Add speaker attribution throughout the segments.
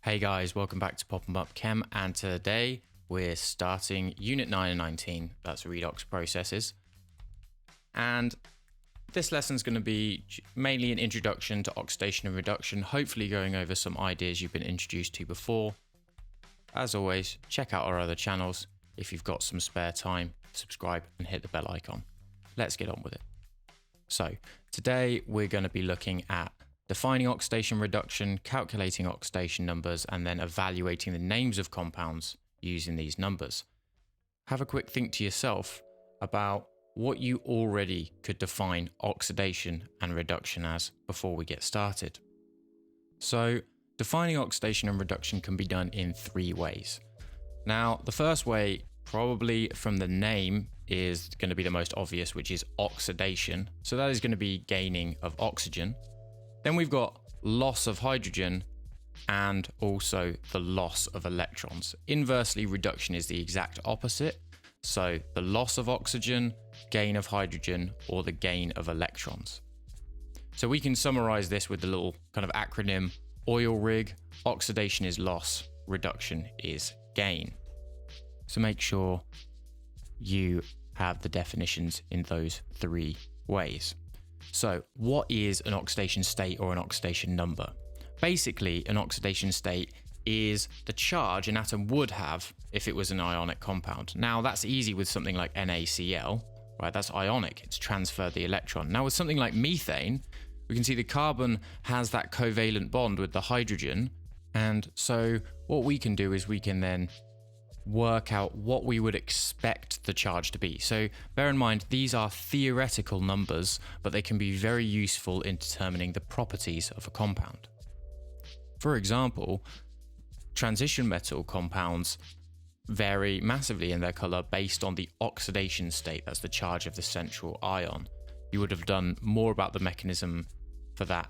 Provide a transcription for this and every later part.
Speaker 1: Hey guys, welcome back to Pop 'em Up Chem, and today we're starting Unit 9 and 19, that's redox processes. And this lesson's going to be mainly an introduction to oxidation and reduction, hopefully going over some ideas you've been introduced to before. As always, check out our other channels. If you've got some spare time, subscribe and hit the bell icon. Let's get on with it. So today we're going to be looking at defining oxidation reduction, calculating oxidation numbers, and then evaluating the names of compounds using these numbers. Have a quick think to yourself about what you already could define oxidation and reduction as before we get started. So defining oxidation and reduction can be done in three ways. Now, the first way, probably from the name, is going to be the most obvious, which is oxidation. So that is going to be gaining of oxygen. Then we've got loss of hydrogen and also the loss of electrons. Inversely, reduction is the exact opposite. So the loss of oxygen, gain of hydrogen, or the gain of electrons. So we can summarize this with the little kind of acronym oil rig. Oxidation is loss, reduction is gain. So make sure you have the definitions in those three ways. So what is an oxidation state or an oxidation number? Basically, an oxidation state is the charge an atom would have if it was an ionic compound. Now, that's easy with something like NaCl, right? That's ionic, it's transferred the electron. Now, with something like methane, we can see the carbon has that covalent bond with the hydrogen. And so what we can do is we can then work out what we would expect the charge to be. So bear in mind, these are theoretical numbers, but they can be very useful in determining the properties of a compound. For example, transition metal compounds vary massively in their color based on the oxidation state. That's the charge of the central ion. You would have done more about the mechanism for that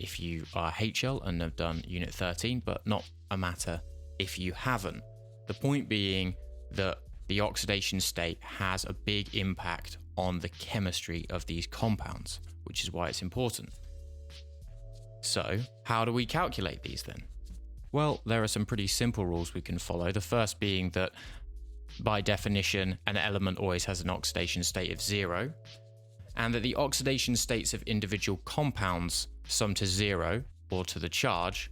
Speaker 1: if you are HL and have done Unit 13, but not a matter if you haven't. The point being that the oxidation state has a big impact on the chemistry of these compounds, which is why it's important. So, how do we calculate these then? Well, there are some pretty simple rules we can follow. The first being that, by definition, an element always has an oxidation state of 0, and that the oxidation states of individual compounds sum to 0, or to the charge.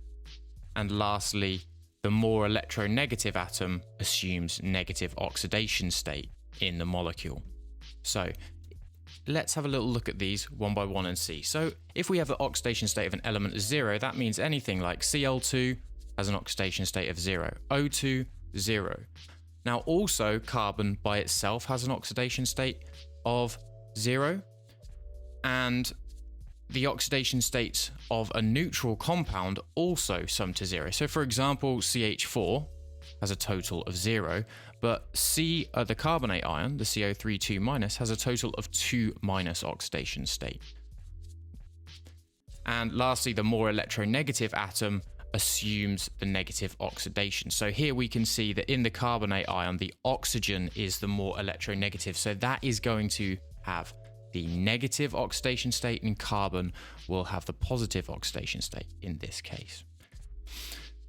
Speaker 1: And lastly, the more electronegative atom assumes negative oxidation state in the molecule. So let's have a little look at these one by one and see. So if we have the oxidation state of an element as 0, that means anything like Cl2 has an oxidation state of 0, O2, 0. Now also carbon by itself has an oxidation state of 0, and the oxidation states of a neutral compound also sum to 0. So for example, CH4 has a total of 0, but the carbonate ion, the CO3.2-, has a total of 2- oxidation state. And lastly, the more electronegative atom assumes the negative oxidation. So here we can see that in the carbonate ion, the oxygen is the more electronegative. So that is going to have the negative oxidation state, and carbon will have the positive oxidation state in this case.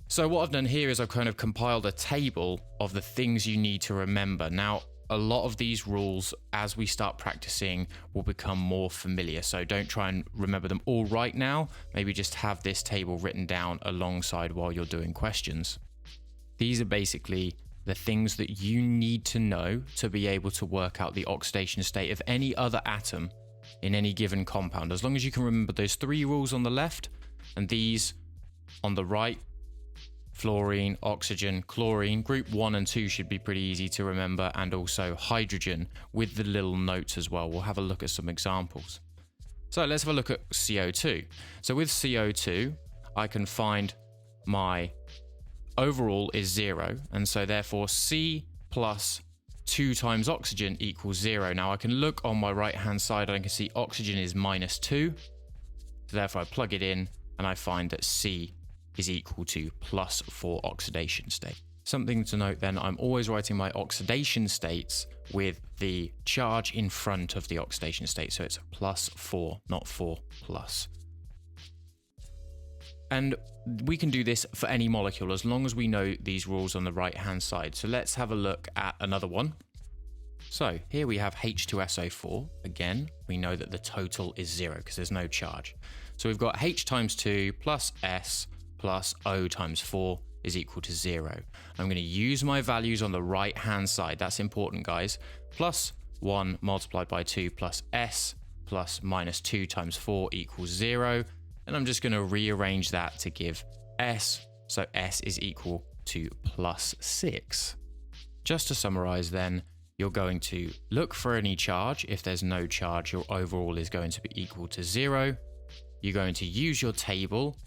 Speaker 1: So what I've done here is I've kind of compiled a table of the things you need to remember. Now, a lot of these rules, as we start practicing, will become more familiar. So don't try and remember them all right now. Maybe just have this table written down alongside while you're doing questions. These are basically the things that you need to know to be able to work out the oxidation state of any other atom in any given compound. As long as you can remember those three rules on the left and these on the right, fluorine, oxygen, chlorine, group 1 and 2 should be pretty easy to remember, and also hydrogen with the little notes as well. We'll have a look at some examples. So let's have a look at CO2. So with CO2, I can find my overall is 0, and so therefore C plus 2 times oxygen equals 0. Now I can look on my right hand side and I can see oxygen is -2, so therefore I plug it in and I find that C is equal to +4 oxidation state. Something to note then, I'm always writing my oxidation states with the charge in front of the oxidation state, so it's +4, not 4+. And we can do this for any molecule as long as we know these rules on the right hand side. So let's have a look at another one. So here we have H2SO4. Again, we know that the total is 0 because there's no charge. So we've got H times 2 plus S plus O times 4 is equal to 0. I'm going to use my values on the right hand side. That's important, guys. Plus 1 multiplied by 2 plus S plus minus 2 times 4 equals 0. And I'm just going to rearrange that to give S. So S is equal to plus 6. Just to summarize then, you're going to look for any charge. If there's no charge, your overall is going to be equal to 0. You're going to use your table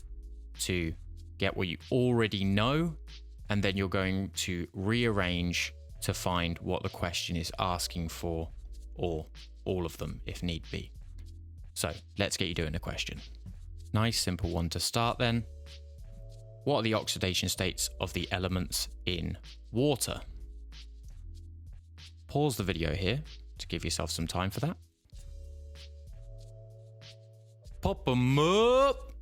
Speaker 1: to get what you already know, and then you're going to rearrange to find what the question is asking for, or all of them if need be. So let's get you doing the question. Nice simple one to start then. What are the oxidation states of the elements in water? Pause the video here to give yourself some time for that. Pop them up.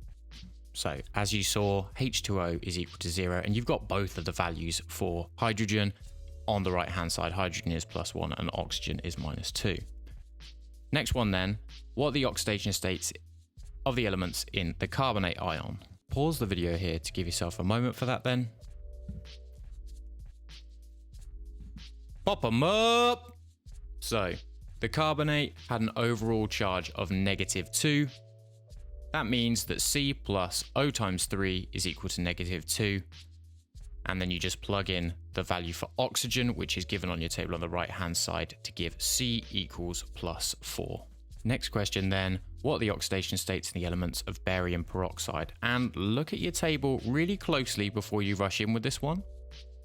Speaker 1: So as you saw, H2O is equal to 0, and you've got both of the values for hydrogen on the right hand side. Hydrogen is +1 and oxygen is -2. Next one then, what are the oxidation states of the elements in the carbonate ion? Pause the video here to give yourself a moment for that then. Pop them up! So, the carbonate had an overall charge of -2. That means that C plus O times 3 is equal to -2. And then you just plug in the value for oxygen, which is given on your table on the right hand side, to give C equals +4. Next question then, what are the oxidation states in the elements of barium peroxide? And look at your table really closely before you rush in with this one.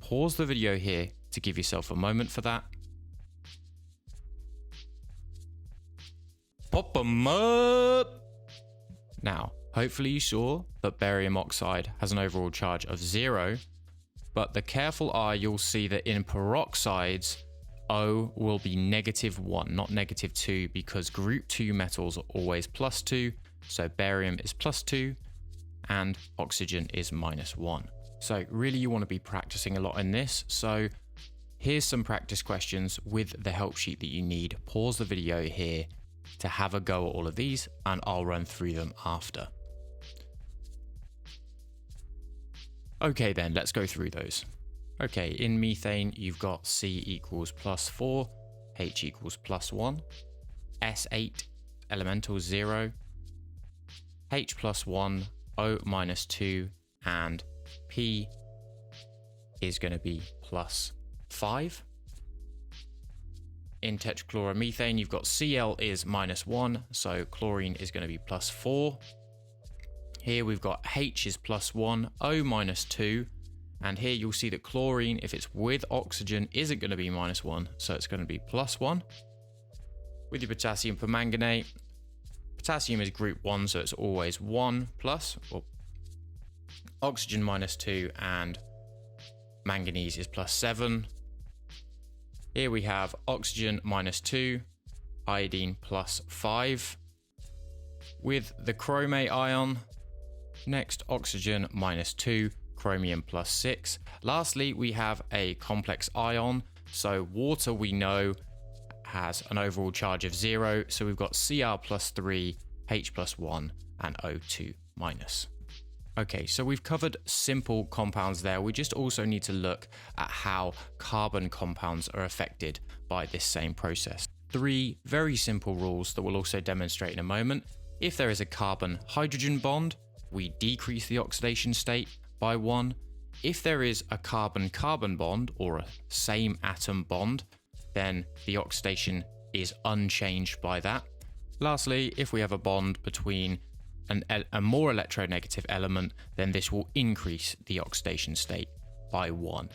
Speaker 1: Pause the video here to give yourself a moment for that. Pop them up! Now, hopefully you saw that barium oxide has an overall charge of 0, but the careful eye, you'll see that in peroxides, O will be -1, not -2, because group 2 metals are always +2, so barium is +2 and oxygen is -1. So really you want to be practicing a lot in this. So here's some practice questions with the help sheet that you need. Pause the video here to have a go at all of these, and I'll run through them after. Okay then, let's go through those. Okay, in methane, you've got C equals +4, H equals +1, S8, elemental 0, H +1, O -2, and P is going to be +5. In tetrachloromethane, you've got Cl is -1, so chlorine is going to be +4. Here we've got H is +1, O -2, and here you'll see that chlorine, if it's with oxygen, isn't going to be -1, so it's going to be +1. With your potassium permanganate, potassium is group 1, so it's always 1 plus, well, oxygen -2, and manganese is +7. Here we have oxygen -2, iodine +5. With the chromate ion, next oxygen -2, chromium +6. Lastly, we have a complex ion. So water, we know, has an overall charge of 0. So we've got Cr +3, H +1, and O2-. Okay, so we've covered simple compounds there. We just also need to look at how carbon compounds are affected by this same process. 3 very simple rules that we'll also demonstrate in a moment. If there is a carbon-hydrogen bond, we decrease the oxidation state by 1. If there is a carbon-carbon bond, or a same atom bond, then the oxidation is unchanged by that. Lastly, if we have a bond between a more electronegative element, then this will increase the oxidation state by 1.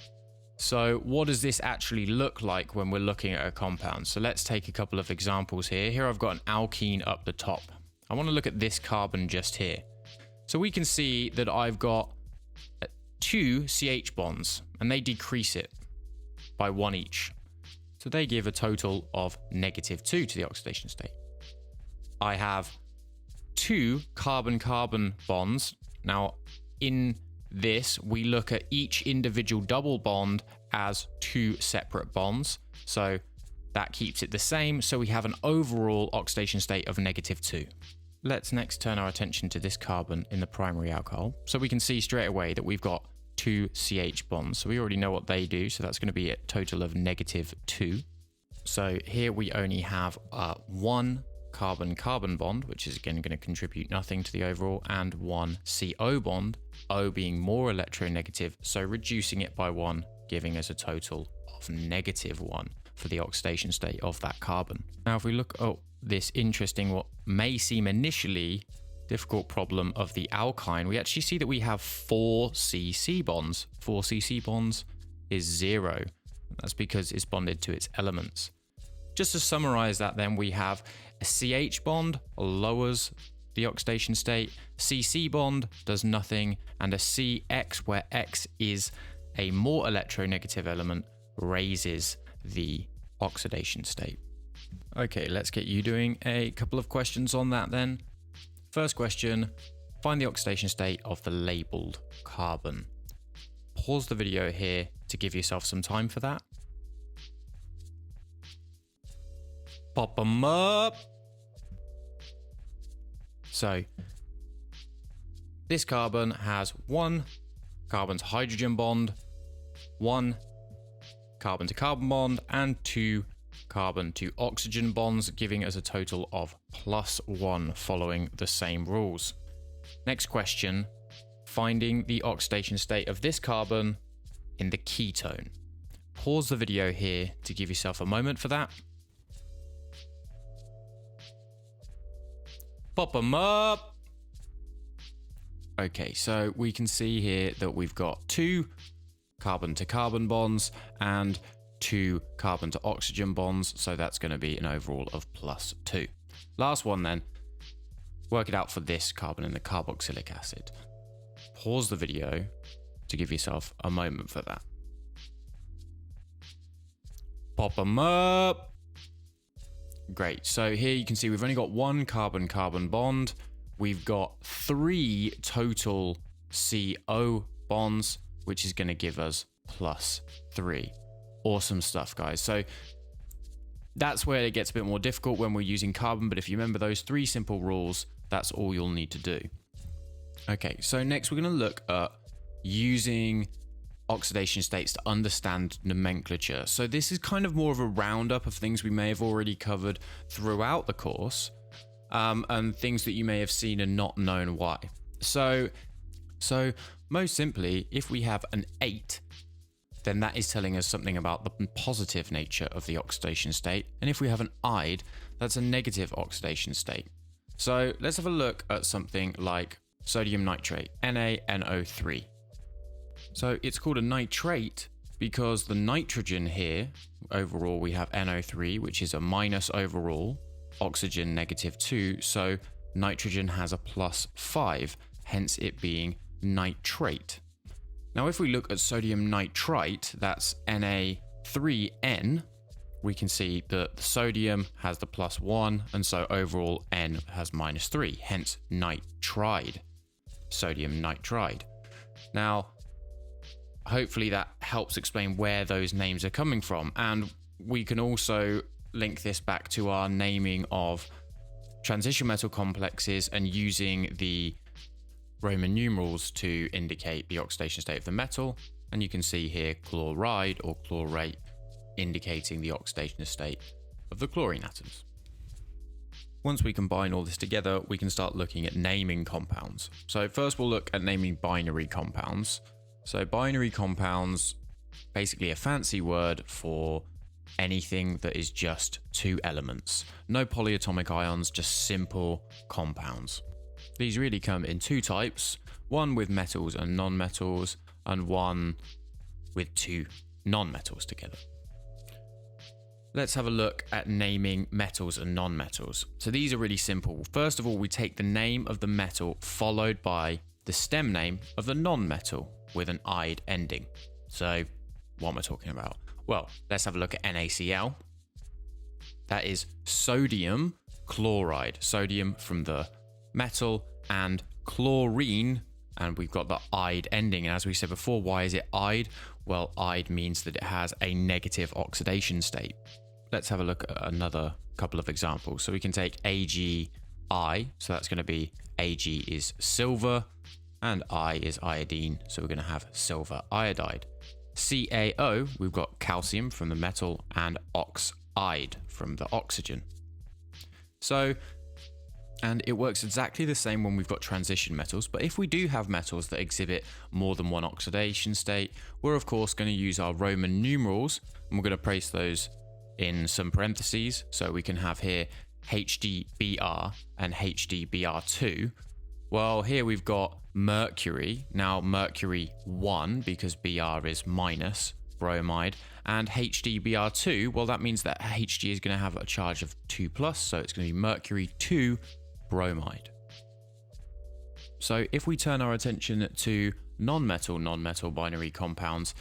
Speaker 1: So what does this actually look like when we're looking at a compound? So let's take a couple of examples here. Here I've got an alkene up the top. I want to look at this carbon just here. So we can see that I've got 2 CH bonds, and they decrease it by 1 each. So they give a total of -2 to the oxidation state. I have 2 carbon-carbon bonds. Now, in this, we look at each individual double bond as two separate bonds. So that keeps it the same. So we have an overall oxidation state of -2. Let's next turn our attention to this carbon in the primary alcohol. So we can see straight away that we've got two CH bonds. So we already know what they do. So that's going to be a total of -2. So here we only have one carbon-carbon bond, which is again going to contribute nothing to the overall, and one CO bond, O being more electronegative, so reducing it by 1, giving us a total of -1 for the oxidation state of that carbon. Now, if we look at this interesting, what may seem initially difficult problem of the alkyne, we actually see that we have 4 CC bonds. 4 CC bonds is 0. That's because it's bonded to its elements. Just to summarize that then, we have a CH bond lowers the oxidation state, CC bond does nothing, and a CX, where X is a more electronegative element, raises the oxidation state. Okay, let's get you doing a couple of questions on that then. First question, find the oxidation state of the labeled carbon. Pause the video here to give yourself some time for that. Pop them up. So this carbon has 1 carbon to hydrogen bond, 1 carbon to carbon bond, and 2 carbon to oxygen bonds, giving us a total of +1 following the same rules. Next question, finding the oxidation state of this carbon in the ketone. Pause the video here to give yourself a moment for that. Pop them up. Okay, so we can see here that we've got 2 carbon to carbon bonds and 2 carbon to oxygen bonds. So that's going to be an overall of +2. Last one then, work it out for this carbon in the carboxylic acid. Pause the video to give yourself a moment for that. Pop them up. Great. So here you can see we've only got 1 carbon-carbon bond. We've got 3 total CO bonds, which is going to give us +3. Awesome stuff, guys. So that's where it gets a bit more difficult when we're using carbon. But if you remember those 3 simple rules, that's all you'll need to do. Okay, so next we're going to look at using oxidation states to understand nomenclature. So this is kind of more of a roundup of things we may have already covered throughout the course, and things that you may have seen and not known why. So most simply, if we have an 8, then that is telling us something about the positive nature of the oxidation state. And if we have an ide, that's a negative oxidation state. So let's have a look at something like sodium nitrate, NaNO3. So it's called a nitrate because the nitrogen here, overall we have NO3, which is a minus overall, oxygen -2, so nitrogen has a +5, hence it being nitrate. Now if we look at sodium nitrite, that's Na3N, we can see that the sodium has the +1, and so overall N has -3, hence nitride, sodium nitride. Now, hopefully that helps explain where those names are coming from. And we can also link this back to our naming of transition metal complexes and using the Roman numerals to indicate the oxidation state of the metal. And you can see here chloride or chlorate indicating the oxidation state of the chlorine atoms. Once we combine all this together, we can start looking at naming compounds. So first we'll look at naming binary compounds. So binary compounds, basically a fancy word for anything that is just 2 elements. No polyatomic ions, just simple compounds. These really come in 2 types, one with metals and non-metals, and one with 2 non-metals together. Let's have a look at naming metals and non-metals. So these are really simple. First of all, we take the name of the metal followed by the stem name of the non-metal with an "ide" ending. So what am I talking about? Well, let's have a look at NaCl. That is sodium chloride. Sodium from the metal and chlorine and we've got the "-ide" ending. And as we said before, why is it "-ide"? Well, "-ide" means that it has a negative oxidation state. Let's have a look at another couple of examples. So we can take AgI, so that's going to be Ag is silver, and I is iodine, so we're going to have silver iodide. CaO, we've got calcium from the metal, and oxide from the oxygen. So, and it works exactly the same when we've got transition metals, but if we do have metals that exhibit more than one oxidation state, we're of course going to use our Roman numerals, and we're going to place those in some parentheses, so we can have here HDBr and HDBr2. Well, here we've got mercury, now mercury 1 because Br is minus bromide, and HDBr2, well, that means that Hg is going to have a charge of 2+, so it's going to be mercury 2 bromide. So if we turn our attention to non-metal binary compounds,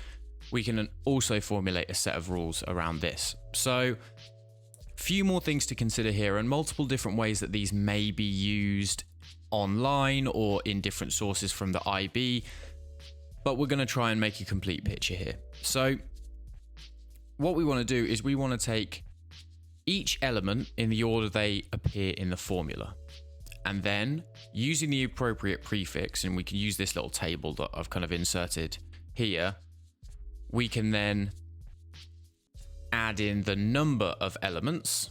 Speaker 1: we can also formulate a set of rules around this. So few more things to consider here, and multiple different ways that these may be used online or in different sources from the IB, but we're going to try and make a complete picture here. So what we want to do is we want to take each element in the order they appear in the formula, and then using the appropriate prefix, and we can use this little table that I've kind of inserted here, we can then add in the number of elements,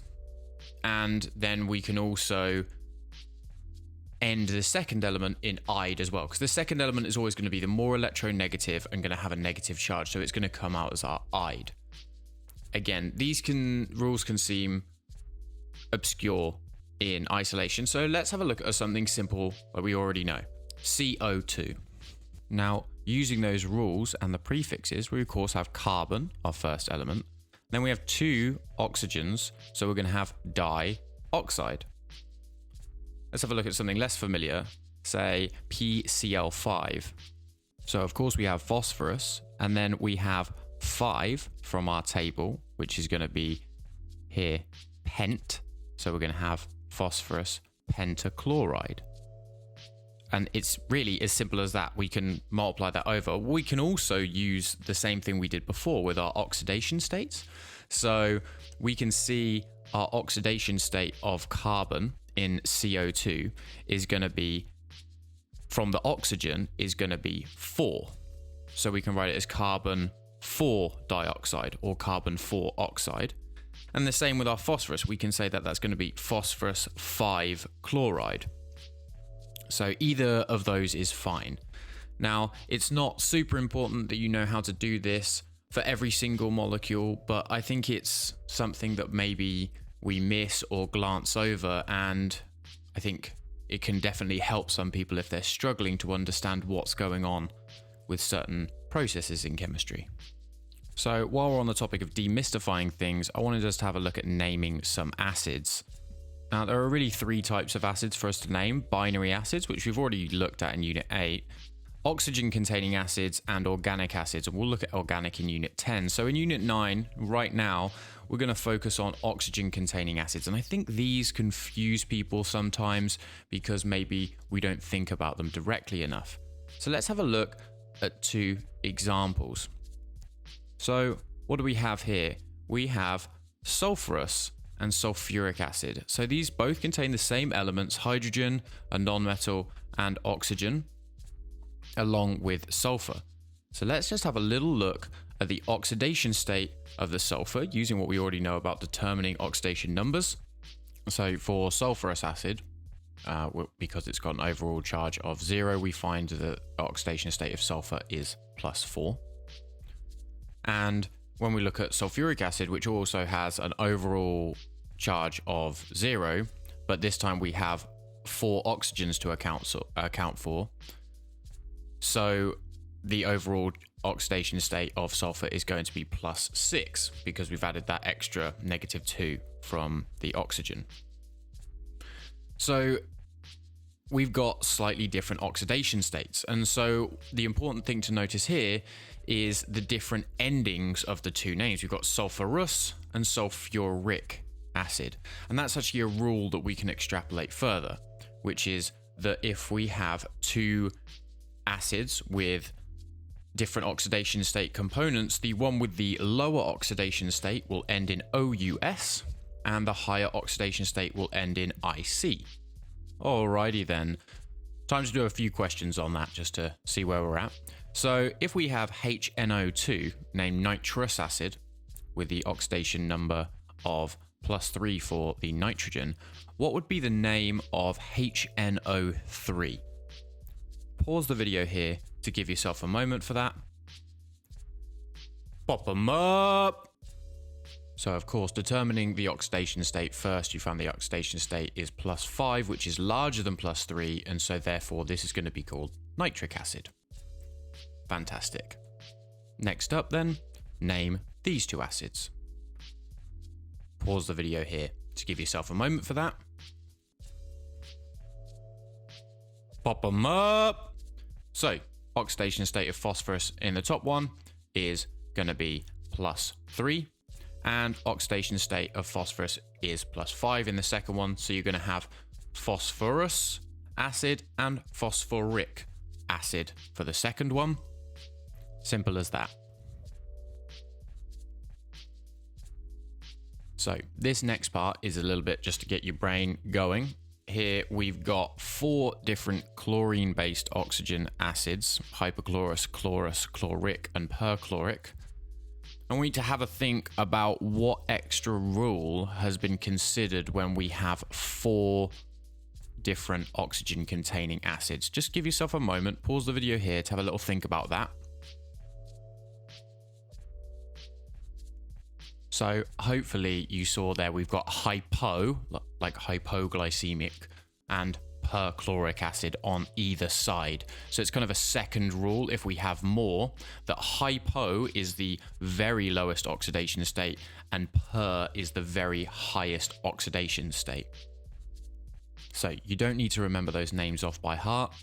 Speaker 1: and then we can also end the second element in "-ide" as well, because the second element is always going to be the more electronegative and going to have a negative charge, so it's going to come out as our "-ide." Again, these rules can seem obscure in isolation, so let's have a look at something simple that we already know: CO2. Now, using those rules and the prefixes, we of course have carbon, our first element. Then we have 2 oxygens, so we're going to have dioxide. Let's have a look at something less familiar, say PCl5. So of course we have phosphorus, and then we have 5 from our table, which is going to be here pent. So we're going to have phosphorus pentachloride. And it's really as simple as that. We can multiply that over. We can also use the same thing we did before with our oxidation states. So we can see our oxidation state of carbon in CO2 is going to be, from the oxygen, is going to be 4. So we can write it as carbon 4 dioxide or carbon 4 oxide. And the same with our phosphorus. We can say that that's going to be phosphorus 5 chloride. So either of those is fine. Now, it's not super important that you know how to do this for every single molecule, but I think it's something that maybe we miss or glance over, and I think it can definitely help some people if they're struggling to understand what's going on with certain processes in chemistry. So while we're on the topic of demystifying things, I wanted us to have a look at naming some acids. Now, there are really 3 types of acids for us to name: binary acids, which we've already looked at in Unit 8, oxygen-containing acids, and organic acids, and we'll look at organic in Unit 10. So in Unit 9, right now, we're going to focus on oxygen-containing acids, and I think these confuse people sometimes because maybe we don't think about them directly enough. So let's have a look at 2 examples. So what do we have here? We have sulfurous and sulfuric acid. So these both contain the same elements: hydrogen, a non-metal, and oxygen, along with sulfur. So let's just have a little look at the oxidation state of the sulfur using what we already know about determining oxidation numbers. So for sulfurous acid, because it's got an overall charge of 0, we find the oxidation state of sulfur is +4. And when we look at sulfuric acid, which also has an overall charge of 0, but this time we have 4 oxygens to account for. So the overall oxidation state of sulfur is going to be +6 because we've added that extra -2 from the oxygen. So we've got slightly different oxidation states. And so the important thing to notice here is the different endings of the 2 names. We've got sulfurous and sulfuric acid. And that's actually a rule that we can extrapolate further, which is that if we have 2 acids with different oxidation state components, the one with the lower oxidation state will end in OUS, and the higher oxidation state will end in IC. Alrighty then, time to do a few questions on that just to see where we're at. So if we have HNO2, named nitrous acid, with the oxidation number of +3 for the nitrogen, what would be the name of HNO3? Pause the video here to give yourself a moment for that. Pop them up! So of course, determining the oxidation state first, you found the oxidation state is +5, which is larger than +3, and so therefore this is going to be called nitric acid. Fantastic. Next up then, name these two acids. Pause the video here to give yourself a moment for that. Pop them up! So, oxidation state of phosphorus in the top one is going to be +3. And oxidation state of phosphorus is +5 in the second one. So you're going to have phosphorus acid and phosphoric acid for the second one. Simple as that. So this next part is a little bit just to get your brain going. Here we've got 4 different chlorine-based oxygen acids: hypochlorous, chlorous, chloric, and perchloric. And we need to have a think about what extra rule has been considered when we have 4 different oxygen-containing acids. Just give yourself a moment, pause the video here to have a little think about that. So hopefully you saw there we've got hypo, like hypoglycemic, and perchloric acid on either side. So it's kind of a second rule if we have more, that hypo is the very lowest oxidation state and per is the very highest oxidation state. So you don't need to remember those names off by heart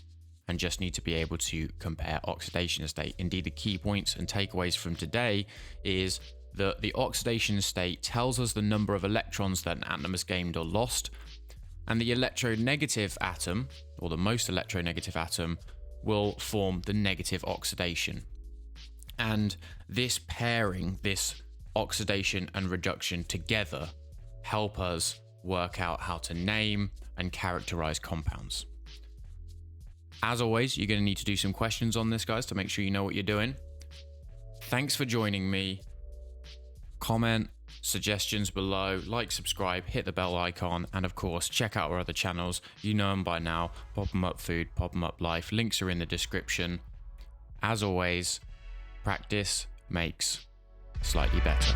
Speaker 1: and just need to be able to compare oxidation state. Indeed, the key points and takeaways from today is that the oxidation state tells us the number of electrons that an atom has gained or lost, and the electronegative atom, or the most electronegative atom, will form the negative oxidation. And this pairing, this oxidation and reduction together, help us work out how to name and characterize compounds. As always, you're going to need to do some questions on this, guys, to make sure you know what you're doing. Thanks for joining me. Comment, suggestions below, like, subscribe, hit the bell icon, and of course check out our other channels. You know them by now: Pop 'em Up Food, Pop 'em Up Life. Links are in the description. As always, practice makes slightly better.